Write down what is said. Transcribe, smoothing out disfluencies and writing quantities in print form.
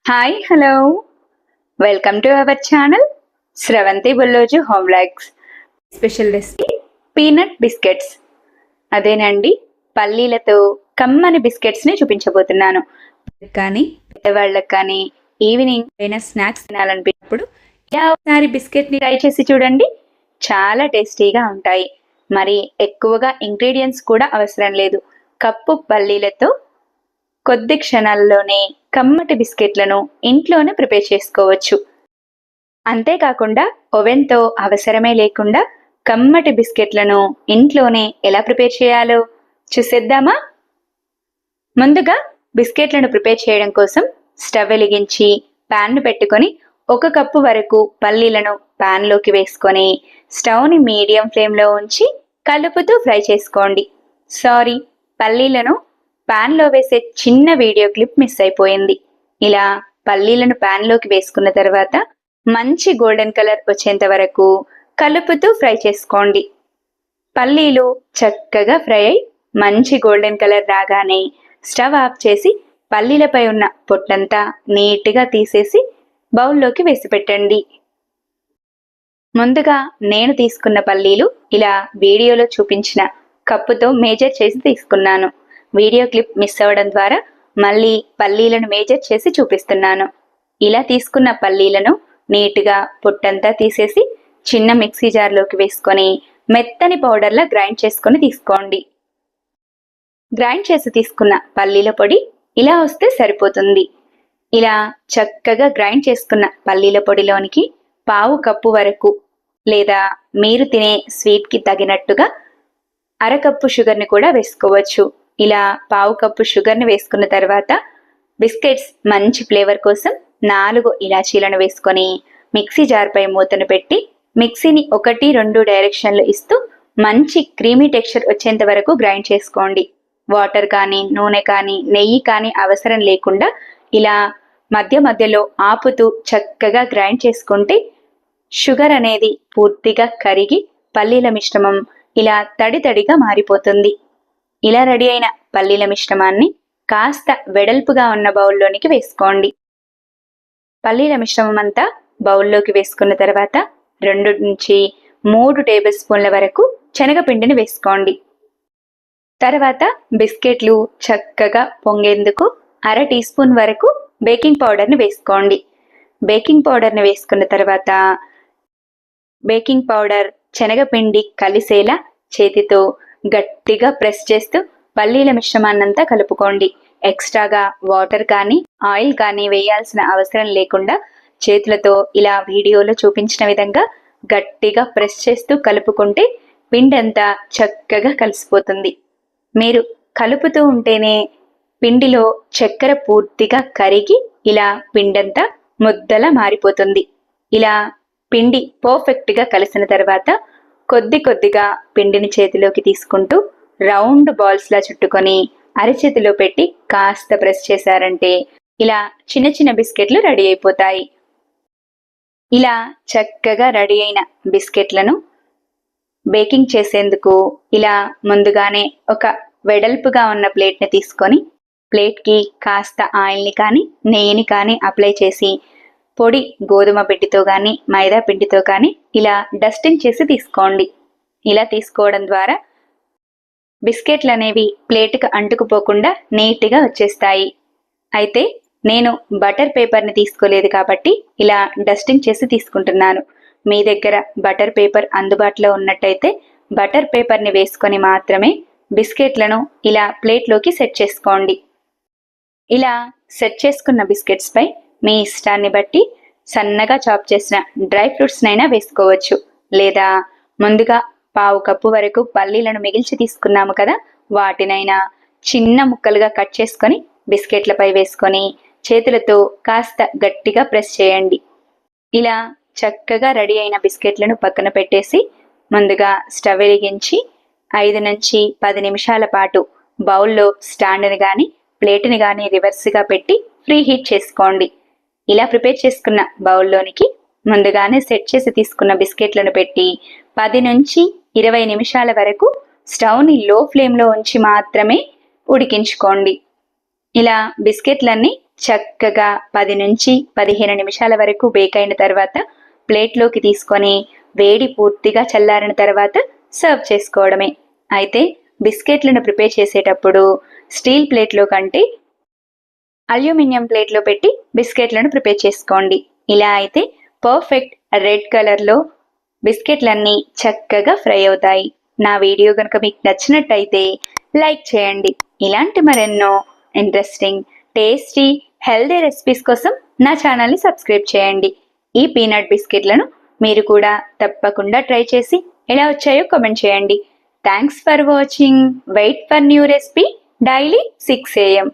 Hi hello welcome to our channel Sravanthi Bullozu home vlogs. Special recipe peanut biscuits. అదేనండి, పల్లీలతో కమ్మని బిస్కెట్స్ని చూపించబోతున్నాను. కానీ పెద్దవాళ్ళకి కానీ ఈవినింగ్ అయినా స్నాక్స్ తినాలనిపించినప్పుడు ఇలా ఒకసారి బిస్కెట్ని ట్రై చేసి చూడండి. చాలా టేస్టీగా ఉంటాయి. మరి ఎక్కువగా ఇంగ్రీడియంట్స్ కూడా అవసరం లేదు. కప్పు పల్లీలతో కొద్ది క్షణాల్లోనే కమ్మటి బిస్కెట్లను ఇంట్లోనే ప్రిపేర్ చేసుకోవచ్చు. అంతేకాకుండా ఓవెన్తో అవసరమే లేకుండా కమ్మటి బిస్కెట్లను ఇంట్లోనే ఎలా ప్రిపేర్ చేయాలో చూసేద్దామా? ముందుగా బిస్కెట్లను ప్రిపేర్ చేయడం కోసం స్టవ్ వెలిగించి ప్యాన్ను పెట్టుకొని 1 కప్పు వరకు పల్లీలను ప్యాన్లోకి వేసుకొని స్టవ్ని మీడియం ఫ్లేమ్లో ఉంచి కలుపుతూ ఫ్రై చేసుకోండి. పల్లీలను ప్యాన్లో వేసే చిన్న వీడియో క్లిప్ మిస్ అయిపోయింది. ఇలా పల్లీలను ప్యాన్లోకి వేసుకున్న తర్వాత మంచి గోల్డెన్ కలర్ వచ్చేంత వరకు కలుపుతూ ఫ్రై చేసుకోండి. పల్లీలు చక్కగా ఫ్రై అయి మంచి గోల్డెన్ కలర్ రాగానే స్టవ్ ఆఫ్ చేసి పల్లీలపై ఉన్న పొట్టంతా నీట్గా తీసేసి బౌల్లోకి వేసి పెట్టండి. ముందుగా నేను తీసుకున్న పల్లీలు ఇలా వీడియోలో చూపించిన కప్పుతో మేజర్ చేసి తీసుకున్నాను. వీడియో క్లిప్ మిస్ అవ్వడం ద్వారా మళ్ళీ పల్లీలను మేజర్ చేసి చూపిస్తున్నాను. ఇలా తీసుకున్న పల్లీలను నీట్గా పొట్టంతా తీసేసి చిన్న మిక్సీ జార్లోకి వేసుకొని మెత్తని పౌడర్లా గ్రైండ్ చేసుకొని తీసుకోండి. గ్రైండ్ చేసి తీసుకున్న పల్లీల పొడి ఇలా వస్తే సరిపోతుంది. ఇలా చక్కగా గ్రైండ్ చేసుకున్న పల్లీల పొడిలోనికి 1/2 కప్పు వరకు లేదా మీరు తినే స్వీట్కి తగినట్టుగా 1/2 కప్పు షుగర్ని కూడా వేసుకోవచ్చు. ఇలా 1/2 కప్పు షుగర్ని వేసుకున్న తర్వాత బిస్కెట్స్ మంచి ఫ్లేవర్ కోసం 4 ఇలాచీలను వేసుకొని మిక్సీ జార్పై మూతను పెట్టి మిక్సీని 1-2 డైరెక్షన్లు ఇస్తూ మంచి క్రీమీ టెక్స్చర్ వచ్చేంత వరకు గ్రైండ్ చేసుకోండి. వాటర్ కానీ నూనె కానీ నెయ్యి కానీ అవసరం లేకుండా ఇలా మధ్య మధ్యలో ఆపుతూ చక్కగా గ్రైండ్ చేసుకుంటే షుగర్ అనేది పూర్తిగా కరిగి పల్లీల మిశ్రమం ఇలా తడితడిగా మారిపోతుంది. ఇలా రెడీ అయిన పల్లీల మిశ్రమాన్ని కాస్త వెడల్పుగా ఉన్న బౌల్లోనికి వేసుకోండి. పల్లీల మిశ్రమం అంతా బౌల్లోకి వేసుకున్న తర్వాత 2-3 టేబుల్ స్పూన్ల వరకు శనగపిండిని వేసుకోండి. తర్వాత బిస్కెట్లు చక్కగా పొంగేందుకు 1/2 టీ స్పూన్ వరకు బేకింగ్ పౌడర్ని వేసుకోండి. బేకింగ్ పౌడర్ని వేసుకున్న తర్వాత బేకింగ్ పౌడర్ శనగపిండి కలిసేలా చేతితో గట్టిగా ప్రెస్ చేస్తూ పల్లీల మిశ్రమాన్నంతా కలుపుకోండి. ఎక్స్ట్రాగా వాటర్ కానీ ఆయిల్ కానీ వేయాల్సిన అవసరం లేకుండా చేతులతో ఇలా వీడియోలో చూపించిన విధంగా గట్టిగా ప్రెస్ చేస్తూ కలుపుకుంటే పిండంతా చక్కగా కలిసిపోతుంది. మీరు కలుపుతూ ఉంటేనే పిండిలో చక్కెర పూర్తిగా కరిగి ఇలా పిండంతా ముద్దలా మారిపోతుంది. ఇలా పిండి పర్ఫెక్ట్గా కలిసిన తర్వాత కొద్ది కొద్దిగా పిండిని చేతిలోకి తీసుకుంటూ రౌండ్ బాల్స్లా చుట్టుకొని అరచేతిలో పెట్టి కాస్త ప్రెస్ చేశారంటే ఇలా చిన్న చిన్న బిస్కెట్లు రెడీ అయిపోతాయి. ఇలా చక్కగా రెడీ అయిన బిస్కెట్లను బేకింగ్ చేసేందుకు ఇలా ముందుగానే ఒక వెడల్పుగా ఉన్న ప్లేట్ని తీసుకొని ప్లేట్కి కాస్త ఆయిల్ని కానీ నెయ్యిని కానీ అప్లై చేసి పొడి గోధుమ పిండితో కానీ మైదా పిండితో కానీ ఇలా డస్టింగ్ చేసి తీసుకోండి. ఇలా తీసుకోవడం ద్వారా బిస్కెట్లు అనేవి ప్లేట్కి అంటుకుపోకుండా నీట్గా వచ్చేస్తాయి. అయితే నేను బటర్ పేపర్ని తీసుకోలేదు కాబట్టి ఇలా డస్టింగ్ చేసి తీసుకుంటున్నాను. మీ దగ్గర బటర్ పేపర్ అందుబాటులో ఉన్నట్టయితే బటర్ పేపర్ని వేసుకొని మాత్రమే బిస్కెట్లను ఇలా ప్లేట్లోకి సెట్ చేసుకోండి. ఇలా సెట్ చేసుకున్న బిస్కెట్స్పై మీ ఇష్టాన్ని బట్టి సన్నగా చాప్ చేసిన డ్రై ఫ్రూట్స్నైనా వేసుకోవచ్చు. లేదా ముందుగా 1/2 కప్పు వరకు పల్లీలను మిగిల్చి తీసుకున్నాము కదా, వాటినైనా చిన్న ముక్కలుగా కట్ చేసుకొని బిస్కెట్లపై వేసుకొని చేతులతో కాస్త గట్టిగా ప్రెస్ చేయండి. ఇలా చక్కగా రెడీ అయిన బిస్కెట్లను పక్కన పెట్టేసి ముందుగా స్టవ్ వెలిగించి 5-10 నిమిషాల పాటు బౌల్లో స్టాండ్ని కానీ ప్లేట్ని కానీ రివర్స్గా పెట్టి ప్రీ హీట్ చేసుకోండి. ఇలా ప్రిపేర్ చేసుకున్న బౌల్లోనికి ముందుగానే సెట్ చేసి తీసుకున్న బిస్కెట్లను పెట్టి 10-20 నిమిషాల వరకు స్టవ్ని లో ఫ్లేమ్లో ఉంచి మాత్రమే ఉడికించుకోండి. ఇలా బిస్కెట్లన్నీ చక్కగా 10 నుంచి 15 నిమిషాల వరకు బేక్ అయిన తర్వాత ప్లేట్లోకి తీసుకొని వేడి పూర్తిగా చల్లారిన తర్వాత సర్వ్ చేసుకోవడమే. అయితే బిస్కెట్లను ప్రిపేర్ చేసేటప్పుడు స్టీల్ ప్లేట్లో కంటే అల్యూమినియం ప్లేట్లో పెట్టి బిస్కెట్లను ప్రిపేర్ చేసుకోండి. ఇలా అయితే పర్ఫెక్ట్ రెడ్ కలర్లో బిస్కెట్లన్నీ చక్కగా ఫ్రై అవుతాయి. నా వీడియో కనుక మీకు నచ్చినట్టయితే లైక్ చేయండి. ఇలాంటి మరెన్నో ఇంట్రెస్టింగ్, టేస్టీ, హెల్దీ రెసిపీస్ కోసం నా ఛానల్ని సబ్స్క్రైబ్ చేయండి. ఈ పీనట్ బిస్కెట్లను మీరు కూడా తప్పకుండా ట్రై చేసి ఎలా వచ్చాయో కామెంట్ చేయండి. Thanks for watching. Wait for new recipe daily 6 AM.